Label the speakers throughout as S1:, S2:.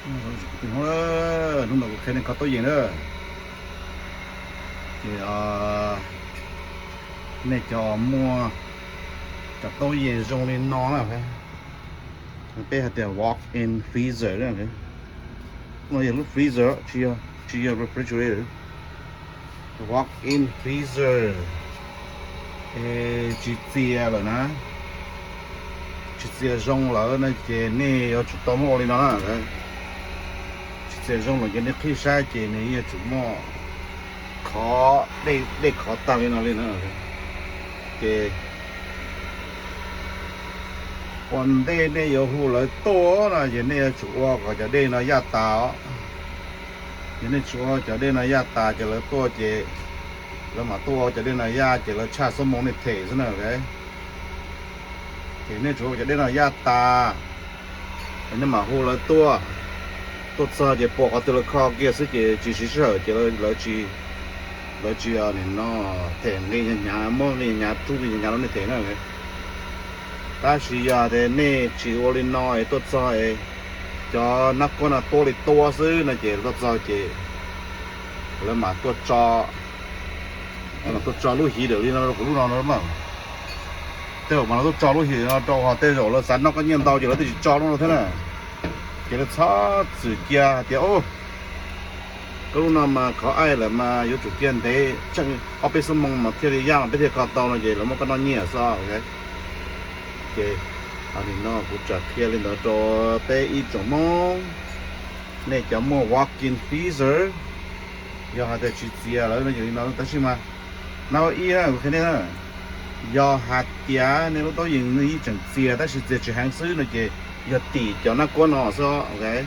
S1: ถึงนุ่มเราแค่นี้เขาตัวเย็นเด้อในจอมัวกับตัวเย็นตรงนี้น้องอ่ะครับมันเป็นแต่ walk in freezer เนี่ยครับมันอย่างลูก freezer ชีrefrigerator walk in freezer จีเซียเลยนะจีเซียตรงแล้วนะเจนี่เอาจุดตัวมัวเลยนะ这种了，你可以杀鸡呢，也做么？烤，你烤大的那里呢？给，วันเดนี่有户来多了，人家做个就你那压大，人家做就你那压大就来多些，แล้วมา多就你那压就来差什么的腿是那个，人家做就你那压大，人家嘛户来多。ตัวซาจะปอกตัวละข้าวเกี่ยวสิจะสิเชื่อจะเราจีเนี่ยเนาะแต่เนี่ยยาหม้อเนี่ยยาทุกอย่างเราเนี่ยแต่นั่นเลยแต่สิยาแต่เนี่ยจีโอลินน้อยตัวซาจะนักคนน่ะตัวลิตัวซื้อนะเจตัวซาเจแล้วมาตัวจอลูกหีเดี๋ยวนี้เราลูกน้องเราบ้างแต่ว่ามันตัวจอลูกหีเราจอแต่เราแล้วสันนกก็เงียบเตาจะเราจะจอลงเราเท่านั้น这个草自家的哦，嗰度嘛靠矮了嘛，有做电台，正后边是梦嘛，贴的样，别贴靠到了就，那么跟到捏啥，OK，这，啊你那不着贴的那做被一种梦，那叫么 walk-in freezer，要还得去接了，那就那但是嘛，那一啊，我肯定啊，要还点那个都用那一种接，但是这只还是那个。giờ tỷ cho nó con nó sao ok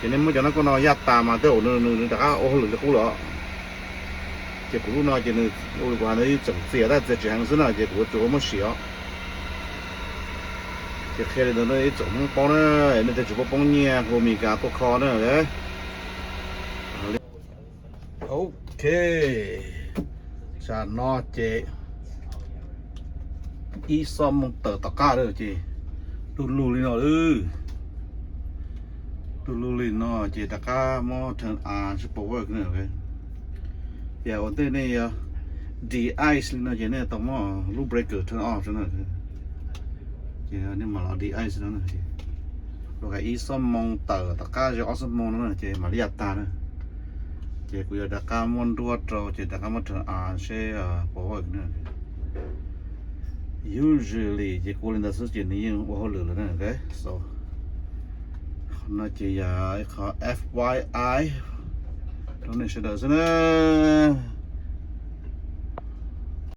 S1: cho nên mới cho nó con nó giặt tà mà tới ổn nữa đã ô lửa khu đó chỉ của nó chỉ nên ô qua nó整些但这只还是那只của做么小chỉ khi đó nó整bao nữa nóจะbao nhiêu của mình cả có kho nữa ok ok cha nó chỉ ít xong một tờ tất cả rồi chị dulu lino dulu lino je taka mo turn on super work ne okay ya onte ne ya the ice lino je ne to mo loop breaker turn off ne je ne ma la the ice ne lo ga i som mong tờ taka je awesome mong ne je ma lia ta ne je ku ya taka mon duo tro je taka mo turn on she super work ne usually je cooling the system ni wo lo lo okay so nó chỉ FYI donation doesn't